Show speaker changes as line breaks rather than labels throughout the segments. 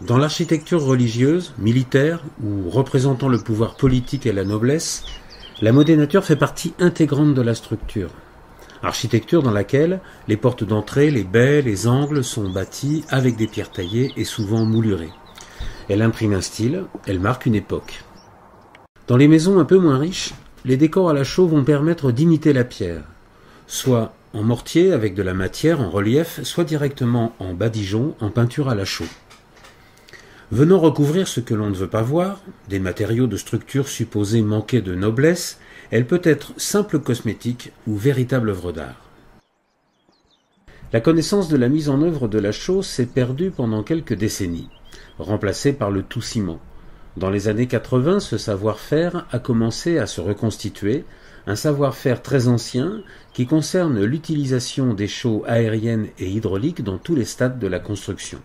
Dans l'architecture religieuse, militaire ou représentant le pouvoir politique et la noblesse, la modénature fait partie intégrante de la structure. Architecture dans laquelle les portes d'entrée, les baies, les angles sont bâtis avec des pierres taillées et souvent moulurées. Elle imprime un style, elle marque une époque. Dans les maisons un peu moins riches, les décors à la chaux vont permettre d'imiter la pierre, soit en mortier avec de la matière en relief, soit directement en badigeon, en peinture à la chaux. Venant recouvrir ce que l'on ne veut pas voir, des matériaux de structure supposés manquer de noblesse, elle peut être simple cosmétique ou véritable œuvre d'art. La connaissance de la mise en œuvre de la chaux s'est perdue pendant quelques décennies, remplacée par le tout ciment. Dans les années 80, ce savoir-faire a commencé à se reconstituer, un savoir-faire très ancien qui concerne l'utilisation des chaux aériennes et hydrauliques dans tous les stades de la construction.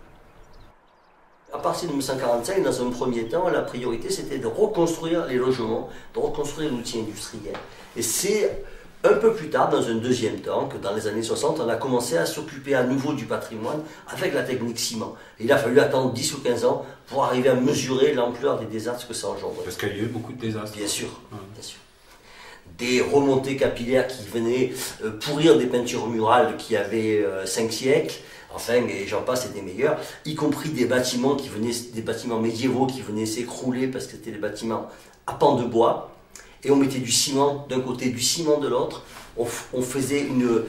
À partir de 1945, dans un premier temps, la priorité c'était de reconstruire les logements, de reconstruire l'outil industriel. Et c'est un peu plus tard, dans un deuxième temps, que dans les années 60, on a commencé à s'occuper à nouveau du patrimoine avec la technique ciment. Et il a fallu attendre 10 ou 15 ans pour arriver à mesurer l'ampleur des désastres que ça engendre.
Parce qu'il y a eu beaucoup de désastres.
Bien sûr, bien sûr. Des remontées capillaires qui venaient pourrir des peintures murales qui avaient 5 siècles. Enfin, et j'en passe, et des meilleurs, y compris des bâtiments des bâtiments médiévaux qui venaient s'écrouler parce que c'était des bâtiments à pans de bois, et on mettait du ciment d'un côté, du ciment de l'autre. On faisait une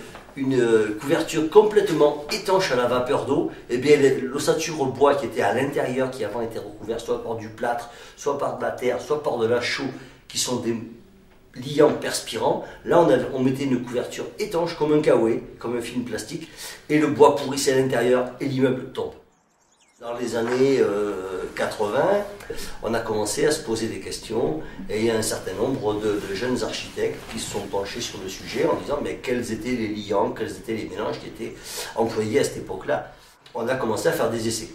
couverture complètement étanche à la vapeur d'eau. Et bien l'ossature bois qui était à l'intérieur, qui avant était recouvert soit par du plâtre, soit par de la terre, soit par de la chaux, qui sont des liant perspirant, là on mettait une couverture étanche comme un kawaii, comme un film plastique, et le bois pourrissait à l'intérieur et l'immeuble tombe. Dans les années 80, on a commencé à se poser des questions et il y a un certain nombre de jeunes architectes qui se sont penchés sur le sujet en disant mais quels étaient les liants, quels étaient les mélanges qui étaient employés à cette époque-là. On a commencé à faire des essais.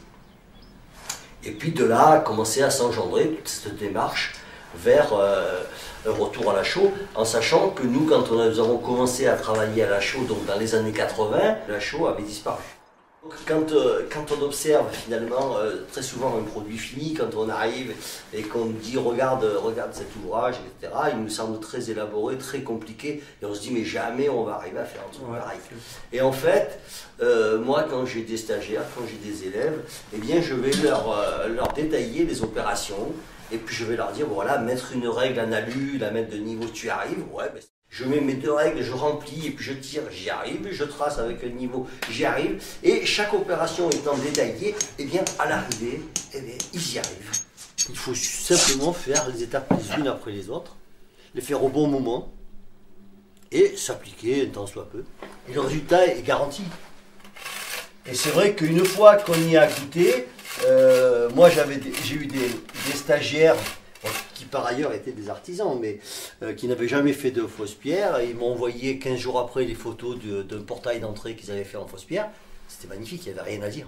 Et puis de là a commencé à s'engendrer toute cette démarche vers un retour à la chaux, en sachant que nous, quand nous avons commencé à travailler à la chaux, donc dans les années 80, la chaux avait disparu. Donc, quand on observe finalement très souvent un produit fini, quand on arrive et qu'on nous dit regarde cet ouvrage, etc., il nous semble très élaboré, très compliqué, et on se dit mais jamais on va arriver à faire un truc pareil. Et en fait, moi quand j'ai des stagiaires, quand j'ai des élèves, eh bien je vais leur détailler les opérations. Et puis je vais leur dire, voilà, mettre une règle en alu, la mettre de niveau, tu y arrives, ouais, ben, je mets mes 2 règles, je remplis, et puis je tire, j'y arrive, je trace avec un niveau, j'y arrive. Et chaque opération étant détaillée, eh bien, à l'arrivée, eh bien, ils y arrivent. Il faut simplement faire les étapes les unes après les autres, les faire au bon moment, et s'appliquer un tant soit peu. Et le résultat est garanti. Et c'est vrai qu'une fois qu'on y a goûté, moi j'ai eu des stagiaires qui par ailleurs étaient des artisans mais qui n'avaient jamais fait de fausse pierre. Ils m'ont envoyé 15 jours après les photos d'un portail d'entrée qu'ils avaient fait en fausse pierre. C'était magnifique, il n'y avait rien à dire.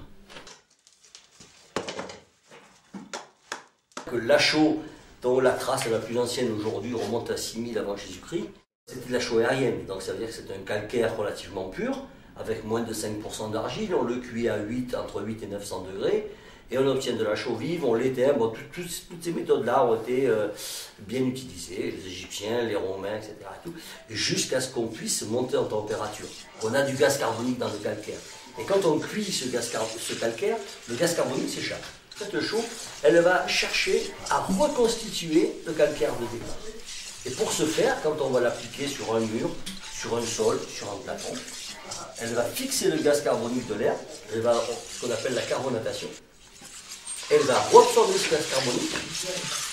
Que la chaux, dont la trace la plus ancienne aujourd'hui remonte à 6000 avant Jésus-Christ, c'était de la chaux aérienne, donc ça veut dire que c'est un calcaire relativement pur avec moins de 5% d'argile, on le cuit à entre 8 et 900 degrés, et on obtient de la chaux vive, on l'éteint. Bon, toutes ces méthodes-là ont été bien utilisées, les Égyptiens, les Romains, etc. Jusqu'à ce qu'on puisse monter en température. On a du gaz carbonique dans le calcaire. Et quand on cuit ce calcaire, le gaz carbonique s'échappe. Cette chaux, elle va chercher à reconstituer le calcaire de départ. Et pour ce faire, quand on va l'appliquer sur un mur, sur un sol, sur un plafond, elle va fixer le gaz carbonique de l'air, elle va ce qu'on appelle la carbonatation. Elle va reabsorber ce gaz carbonique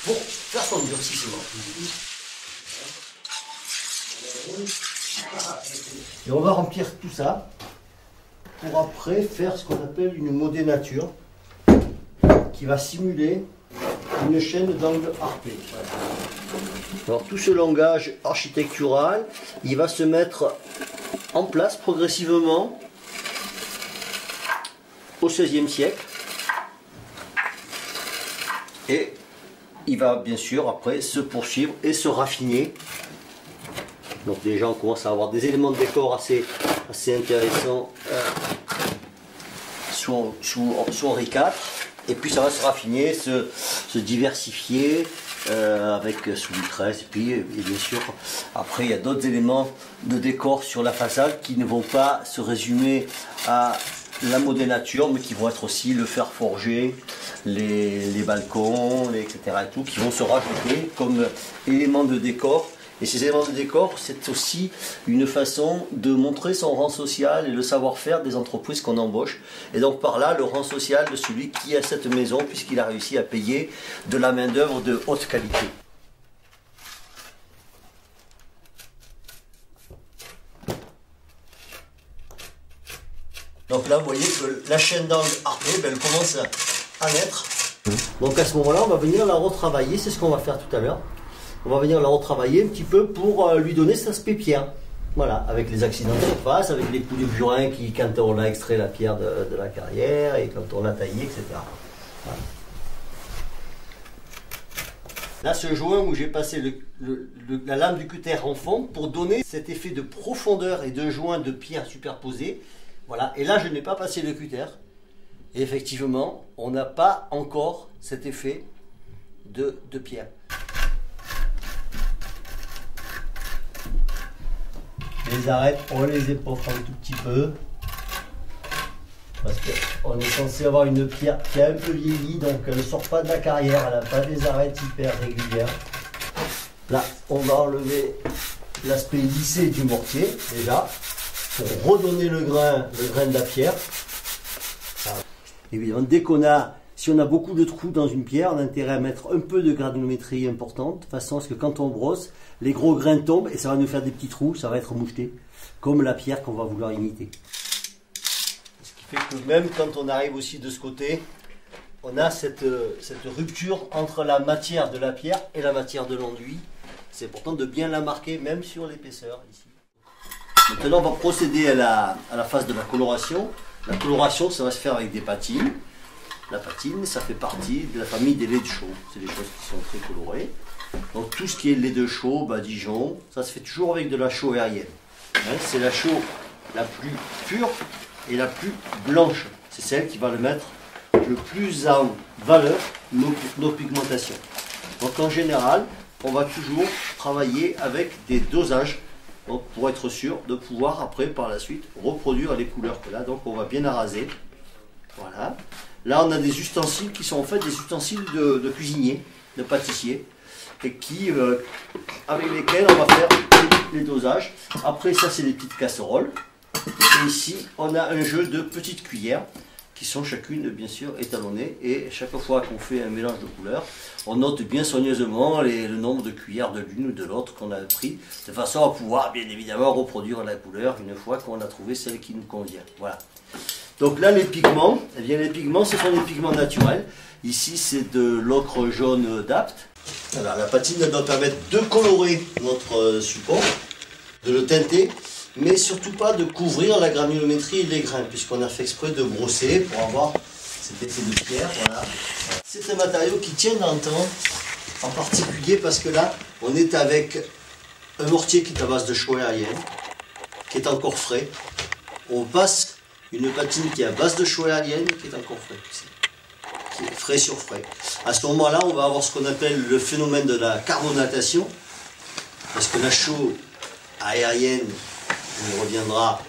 pour faire son durcissement. Et on va remplir tout ça pour après faire ce qu'on appelle une modénature qui va simuler une chaîne d'angles harpés. Alors tout ce langage architectural, il va se mettre en place progressivement au XVIe siècle. Et il va bien sûr après se poursuivre et se raffiner. Donc déjà on commence à avoir des éléments de décor assez intéressants sous Henri IV. Et puis ça va se raffiner, se diversifier avec sous vitresse. Et puis et bien sûr, après il y a d'autres éléments de décor sur la façade qui ne vont pas se résumer à la modénature, mais qui vont être aussi le fer forgé, les balcons, etc. et tout, qui vont se rajouter comme éléments de décor. Et ces éléments de décor, c'est aussi une façon de montrer son rang social et le savoir-faire des entreprises qu'on embauche. Et donc par là, le rang social de celui qui a cette maison, puisqu'il a réussi à payer de la main-d'œuvre de haute qualité. Donc là, vous voyez que la chaîne d'angle arpée, elle commence à naître. Donc à ce moment-là, on va venir la retravailler, c'est ce qu'on va faire tout à l'heure. On va venir la retravailler un petit peu pour lui donner cet aspect pierre. Voilà, avec les accidents de surface, avec les coups de burin qui, quand on a extrait la pierre de la carrière et quand on l'a taillé, etc. Voilà. Là, ce joint où j'ai passé la lame du cutter en fond pour donner cet effet de profondeur et de joint de pierre superposés. Voilà, et là, je n'ai pas passé le cutter. Et effectivement, on n'a pas encore cet effet de pierre. Les arêtes, on les époque un tout petit peu. Parce qu'on est censé avoir une pierre qui a un peu vieilli, donc elle ne sort pas de la carrière, elle n'a pas des arêtes hyper régulières. Là, on va enlever l'aspect lissé du mortier, déjà, pour redonner le grain de la pierre. Évidemment, si on a beaucoup de trous dans une pierre, on a intérêt à mettre un peu de granulométrie importante, de façon à ce que quand on brosse, les gros grains tombent et ça va nous faire des petits trous, ça va être moucheté, comme la pierre qu'on va vouloir imiter. Ce qui fait que même quand on arrive aussi de ce côté, on a cette rupture entre la matière de la pierre et la matière de l'enduit. C'est important de bien la marquer, même sur l'épaisseur ici. Maintenant, on va procéder à la phase de la coloration. La coloration, ça va se faire avec des patines. La patine, ça fait partie de la famille des laits de chaux. C'est des choses qui sont très colorées. Donc tout ce qui est lait de chaux, badigeon, ça se fait toujours avec de la chaux aérienne. C'est la chaux la plus pure et la plus blanche. C'est celle qui va le mettre le plus en valeur nos pigmentations. Donc en général, on va toujours travailler avec des dosages, donc pour être sûr de pouvoir après par la suite reproduire les couleurs que là. Donc on va bien araser. Voilà. Là on a des ustensiles qui sont en fait des ustensiles de cuisinier, de pâtissier, et avec lesquels on va faire les dosages. Après ça c'est des petites casseroles. Et ici on a un jeu de petites cuillères qui sont chacune bien sûr étalonnées. Et chaque fois qu'on fait un mélange de couleurs, on note bien soigneusement le nombre de cuillères de l'une ou de l'autre qu'on a pris, de façon à pouvoir bien évidemment reproduire la couleur une fois qu'on a trouvé celle qui nous convient. Voilà. Donc là les pigments, eh bien, les pigments ce sont des pigments naturels. Ici c'est de l'ocre jaune d'Apt. Alors la patine elle doit permettre de colorer notre support, de le teinter, mais surtout pas de couvrir la granulométrie et les grains, puisqu'on a fait exprès de brosser pour avoir cet effet de pierre. Voilà. C'est un matériau qui tient dans le temps, en particulier parce que là on est avec un mortier qui est à base de chaux aérienne, qui est encore frais. On passe une patine qui est à base de chaux aérienne, qui est encore frais. Qui est frais sur frais. À ce moment-là, on va avoir ce qu'on appelle le phénomène de la carbonatation, parce que la chaux aérienne, on y reviendra,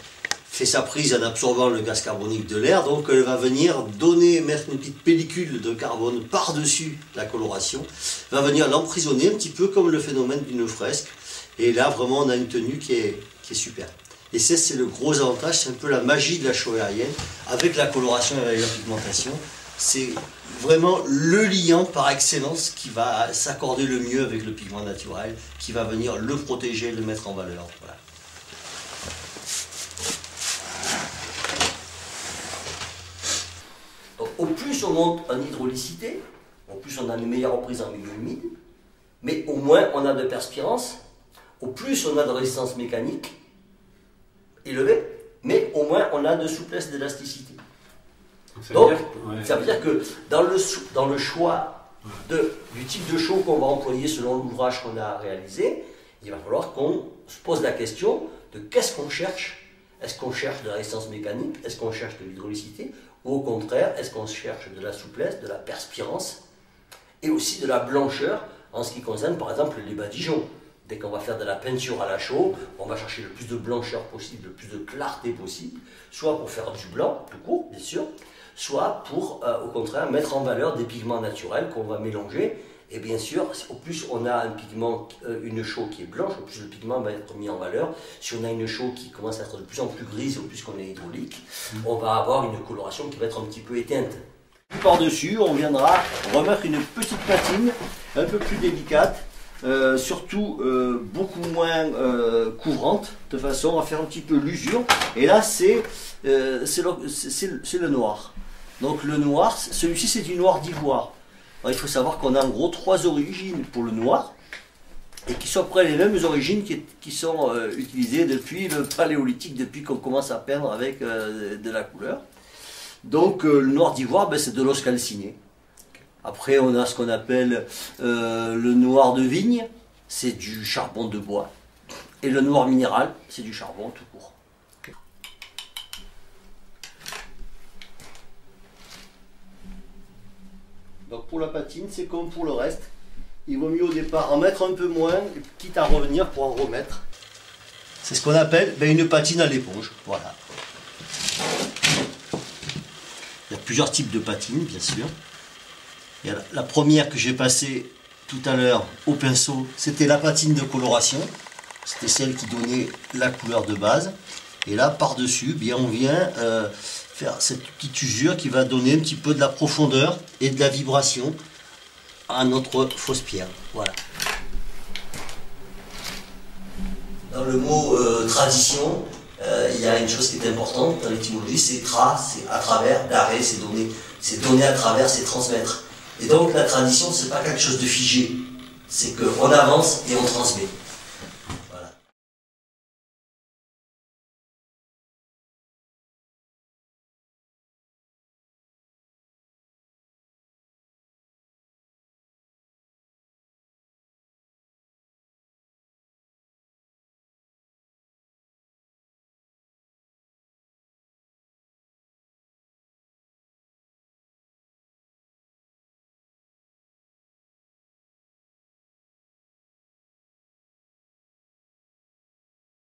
fait sa prise en absorbant le gaz carbonique de l'air, donc elle va venir mettre une petite pellicule de carbone par-dessus la coloration, va venir l'emprisonner un petit peu comme le phénomène d'une fresque, et là vraiment on a une tenue qui est super. Et ça c'est le gros avantage, c'est un peu la magie de la chaux aérienne, avec la coloration et la pigmentation. C'est vraiment le liant par excellence qui va s'accorder le mieux avec le pigment naturel, qui va venir le protéger, le mettre en valeur. Voilà. Donc, au plus on monte en hydraulicité, au plus on a une meilleure emprise en milieu humide, mais au moins on a de perspirance, au plus on a de résistance mécanique élevée, mais au moins on a de souplesse et d'élasticité. Donc, ça veut dire que dans le choix du type de chaux qu'on va employer selon l'ouvrage qu'on a réalisé, il va falloir qu'on se pose la question de qu'est-ce qu'on cherche. Est-ce qu'on cherche de la résistance mécanique? Est-ce qu'on cherche de l'hydraulicité? Ou au contraire, est-ce qu'on cherche de la souplesse, de la perspirance et aussi de la blancheur en ce qui concerne par exemple les badigeons. Dès qu'on va faire de la peinture à la chaux, on va chercher le plus de blancheur possible, le plus de clarté possible, soit pour faire du blanc, tout court bien sûr, soit pour au contraire mettre en valeur des pigments naturels qu'on va mélanger. Et bien sûr, au plus on a un pigment, une chaux qui est blanche, au plus le pigment va être mis en valeur. Si on a une chaux qui commence à être de plus en plus grise, au plus qu'on est hydraulique, on va avoir une coloration qui va être un petit peu éteinte. Par-dessus, on viendra remettre une petite patine, un peu plus délicate, surtout beaucoup moins couvrante, de façon à faire un petit peu l'usure. Et là, c'est le noir. Donc le noir, celui-ci c'est du noir d'ivoire. Il faut savoir qu'on a en gros 3 origines pour le noir, et qui sont à peu près les mêmes origines qui sont utilisées depuis le paléolithique, depuis qu'on commence à peindre avec de la couleur. Donc le noir d'ivoire, ben, c'est de l'os calciné. Après on a ce qu'on appelle le noir de vigne, c'est du charbon de bois. Et le noir minéral, c'est du charbon tout court. Donc pour la patine, c'est comme pour le reste. Il vaut mieux au départ en mettre un peu moins, quitte à revenir pour en remettre. C'est ce qu'on appelle une patine à l'éponge. Voilà. Il y a plusieurs types de patines, bien sûr. Il y a la première que j'ai passée tout à l'heure au pinceau, c'était la patine de coloration. C'était celle qui donnait la couleur de base. Et là, par-dessus, bien, on vient faire cette petite usure qui va donner un petit peu de la profondeur et de la vibration à notre fausse pierre. Voilà. Dans le mot tradition, il y a une chose qui est importante dans l'étymologie, c'est tra, c'est à travers, d'arrêt, c'est donner à travers, c'est transmettre. Et donc la tradition, c'est pas quelque chose de figé, c'est qu'on avance et on transmet.